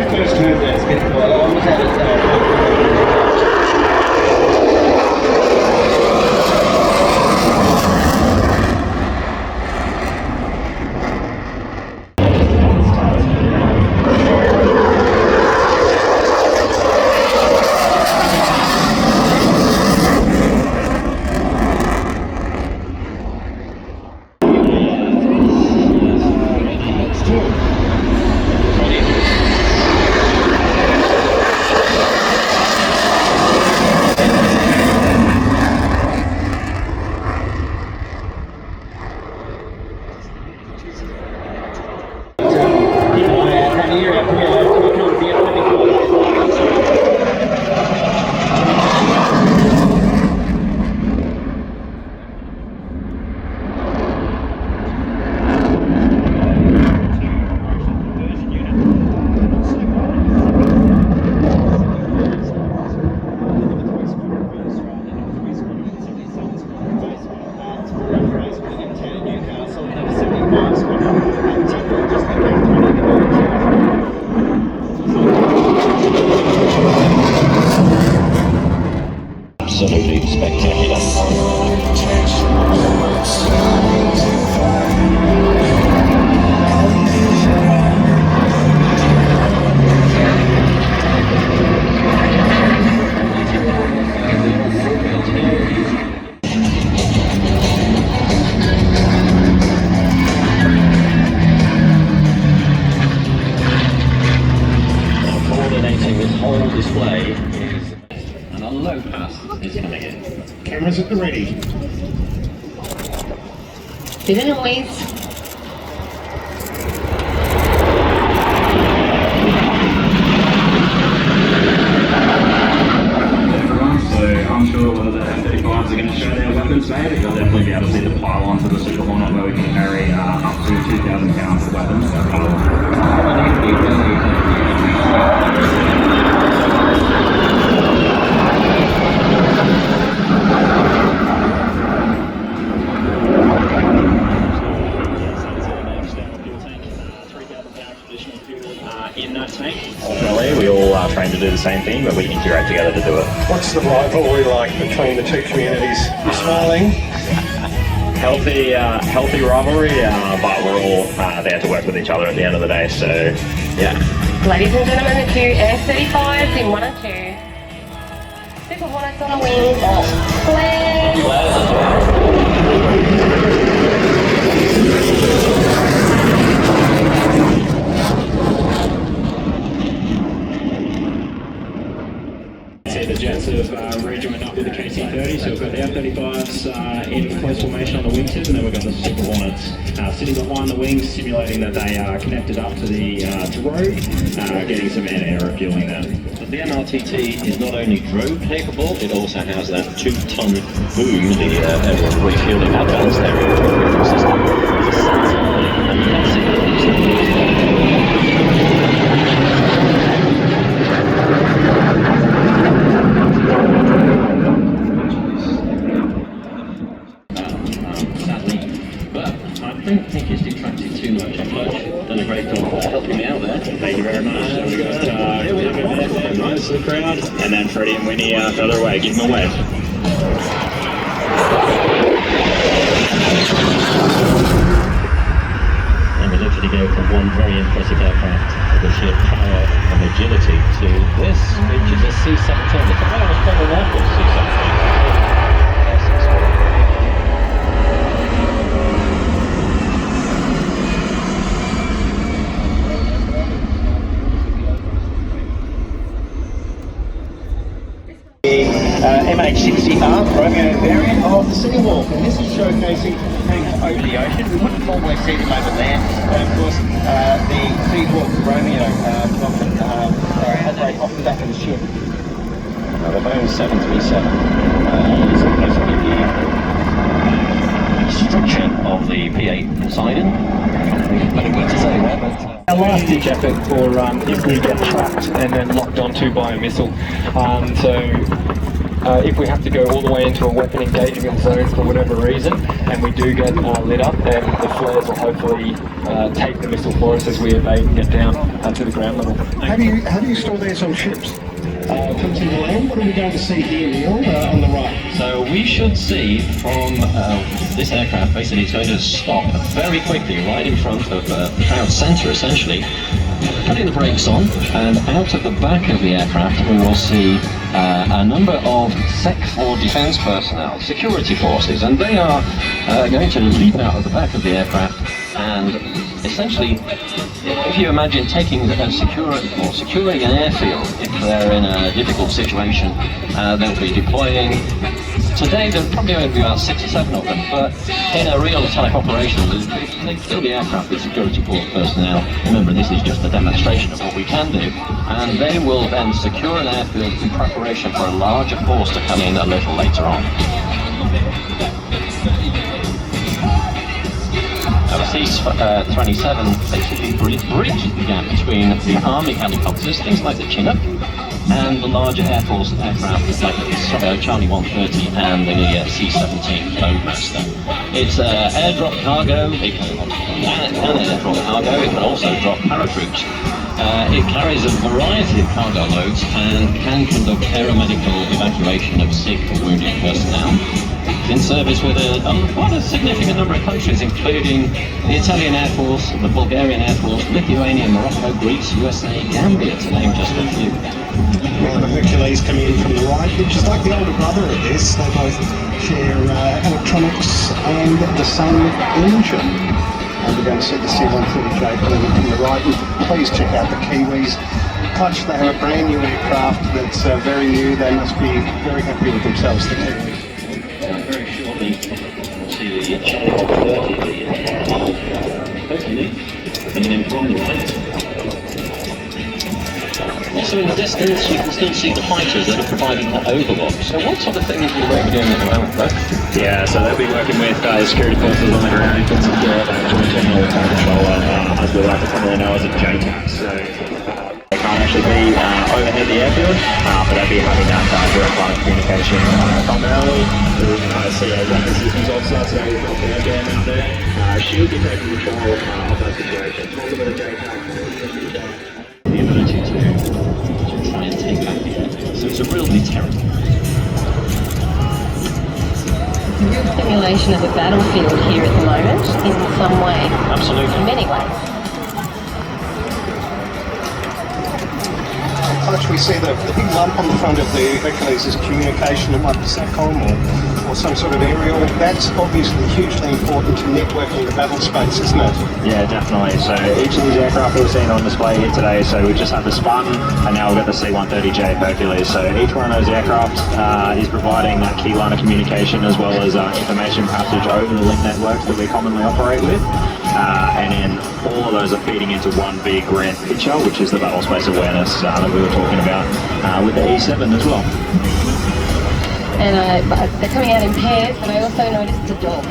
first move there, Spitfire. What was that? Absolutely spectacular. Coordinating this whole display is and a low pass is coming in. Cameras at the ready. Didn't always. I'm sure whether the F-35s are going to show their weapons today, but you'll definitely be able to see the pylon to the Super Hornet where we can carry up to 2,000 pounds of weapons. In that tank. Fortunately, we all train to do the same thing, but we integrate together to do it. What's the rivalry like between the two communities? You're smiling? Healthy rivalry, but we're all there to work with each other at the end of the day, so yeah. Ladies and gentlemen, the two F-35s in 1 and 2. Super Hornets on the wing. The jets have rejoined up with the KC-30, so we've got the F-35s in close formation on the wingtip, and then we've got the Super Hornets sitting behind the wings, simulating that they are connected up to the drogue, getting some air refueling there. The MLTT is not only drone capable, it also has that 2-ton boom, the refueling advanced area refueling system. It's a Samsung and massive. I don't think it's detracted too much. I've done a great job of helping me out there. Thank you very much. So we've got nice to the crowd, and then Freddie and Winnie further away. Give them a wave. And we literally go from one very impressive aircraft with the sheer power and agility to this, which is a C-17. The power was probably off with C-17. MH60R Romeo variant of the Seahawk, and this is showcasing tanks over the ocean. We wouldn't normally see them over there, but of course the Seahawk Romeo operate off the back of the ship. The Boeing 737 is supposed to be the structure of the P8 Poseidon. Better word to say that, but a last ditch effort for if we get trapped and then locked onto by a missile. So if we have to go all the way into a weapon engagement zone for whatever reason, and we do get lit up, then the flares will hopefully take the missile for us as we evade and get down to the ground level. How do you store these on ships? Come to the end. What are we going to see here, Neil, on the right? So we should see from this aircraft, basically it's going to stop very quickly right in front of the cloud center essentially, putting the brakes on, and out of the back of the aircraft we will see a number of SEC or defense personnel, security forces, and they are going to leap out of the back of the aircraft and essentially, if you imagine taking securing an airfield, if they're in a difficult situation, they'll be deploying. Today there'll probably only be about 6 or 7 of them, but in a real type operation, they fill the aircraft with security force personnel. Remember, this is just a demonstration of what we can do, and they will then secure an airfield in preparation for a larger force to come in a little later on. C-27 basically bridges the gap between the Army helicopters, things like the Chinook, and the larger Air Force aircraft like the Charlie 130 and the C-17 Globemaster. It's airdrop cargo, it can airdrop cargo, it can also drop paratroops. It carries a variety of cargo loads and can conduct aeromedical evacuation of sick or wounded personnel. In service with quite a significant number of countries, including the Italian Air Force, the Bulgarian Air Force, Lithuania, Morocco, Greece, USA, Gambia, to name just a few. Now the Hercules coming in from the right, which is like the older brother of this. They both share electronics and the same engine. And we're going to see the C-130J coming in from the right. And please check out the Kiwis. Clutch, they have a brand new aircraft that's very new. They must be very happy with themselves, the Kiwis. Very shortly, we'll see the Charlie 130, the Hercules, coming in from the right. Also in the distance, you can still see the fighters that are providing that overlook. So what sort of things will they be doing at the moment, though? Yeah, so they'll be working with security forces on the ground to secure that joint terminal controller, as we like to commonly know as a JTAC. So they can't actually be overhead the airfield, but they'll be having that direct line of communication primarily through CA's weapon systems officer. So we've got the airgun out there. She'll be taking control of that situation. Talk about a JTAC. The ability to try and take back the airfield. So it's a real deterrent. It's a real simulation of a battlefield here at the moment, in some way. Absolutely. In many ways. Clutch, we see the big lump on the front of the Hercules is communication. It might be SATCOM or some sort of aerial. That's obviously hugely important to networking the battle space, isn't it? Yeah, definitely. So each of these aircraft we've seen on display here today, so we just had the Spartan and now we've got the C-130J Hercules. So each one of those aircraft is providing that key line of communication as well as information passage over the link networks that we commonly operate with. And then all of those are feeding into one big grand picture, which is the battle space awareness that we were talking about with the E7 as well. And they're coming out in pairs, but I also noticed the dog.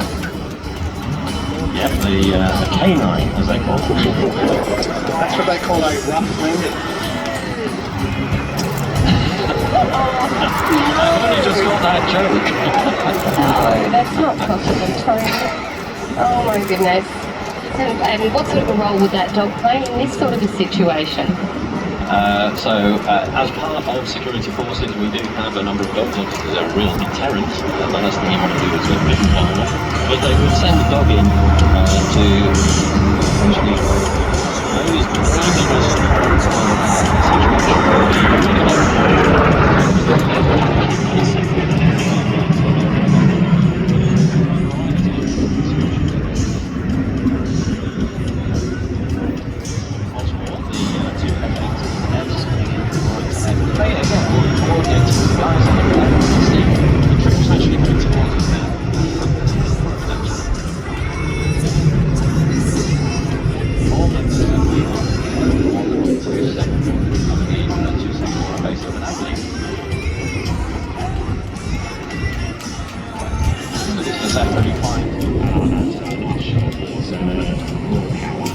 Yep, the canine, as they call it. That's what they call a rough landing. I've only just got that joke. No, that's not possible, Tony. Oh my goodness. And what sort of a role would that dog play in this sort of a situation? As part of security forces, we do have a number of dogs. Obviously, they're a real deterrent. The last thing you want to do is let people follow up. But they would send the dog in to essentially pose the primary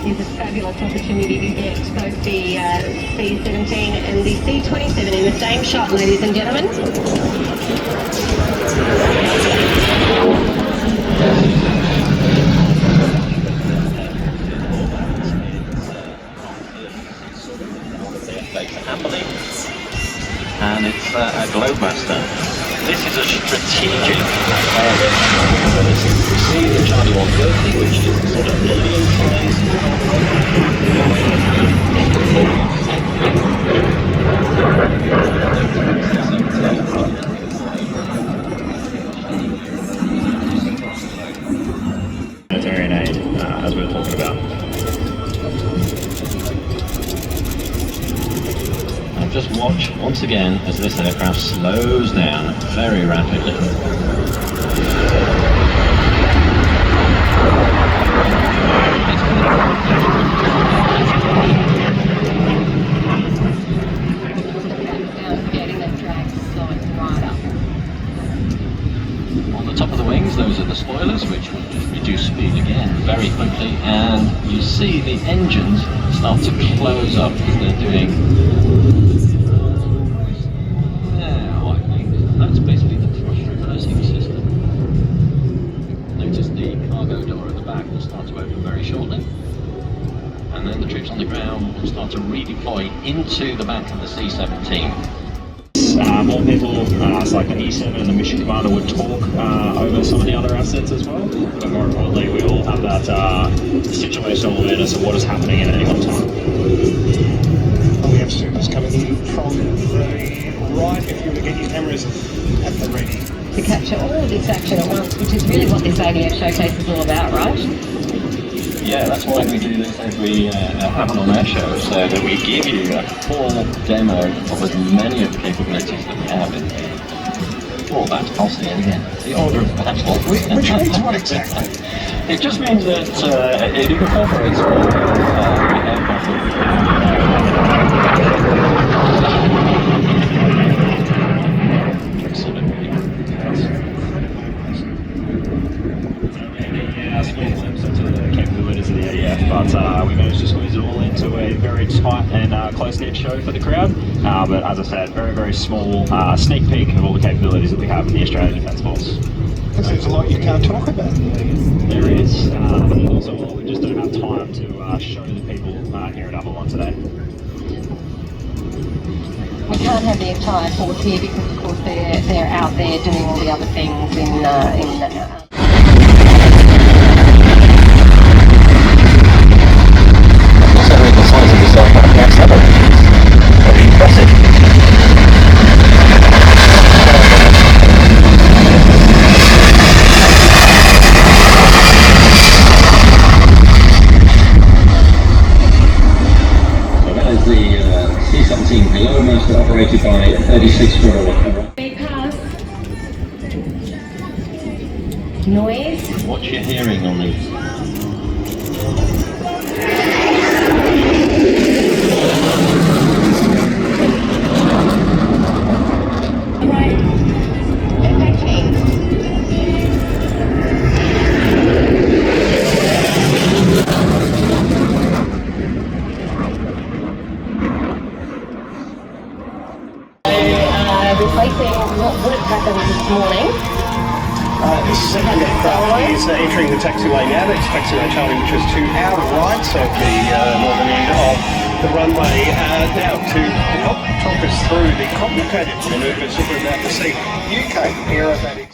It's a fabulous opportunity to get both the C-17 and the C-27 in in the same shot, ladies and gentlemen. And it's a Globemaster. This is a strategic area. You see the Charlie 130, which is sort of million size. Humanitarian aid, as we were talking about. Just watch once again as this aircraft slows down very rapidly. On the top of the wings, those are the spoilers, which will just reduce speed again very quickly, and you see the engines start to close up as they're doing. That's basically the thrust reversing system. Notice the cargo door at the back will start to open very shortly. And then the troops on the ground will start to redeploy into the back of the C-17. More people, like the E7 and the Mission Commander, would talk over some of the other assets as well. But more importantly, we all have that situational awareness of what is happening at any one time. We have supers coming in from the right. If you were to get your cameras at the ready. To capture all of this action at once, which is really what this ADF showcase is all about, right? Yeah, that's why we do this every Avalon Airshow, so that we give you a full demo of as many of the capabilities that we have in here. All that, I'll say it again, the order of battle. Which means what exactly? It just means that it incorporates all the aircraft. Capabilities of the ADF, but we managed to squeeze it all into a very tight and close-knit show for the crowd. But as I said, very small sneak peek of all the capabilities that we have in the Australian Defence Force. There's a lot you can't talk about. There is, but also a lot we just don't have time to show the people here at Avalon today. We can't have the entire force here because, of course, they're out there doing all the other things in Considering the size of this aircraft, that's very impressive. So that is the C-17 Globemaster operated by 36 crew. Big pass. Noise. What you're hearing on these. Replacing what would have happened this morning. This second aircraft is entering the taxiway now. That's taxiway Charlie, which is to our right, so the northern end of the runway. Now to help talk us through the complicated manoeuvres that we're about to see. UK aerobatics.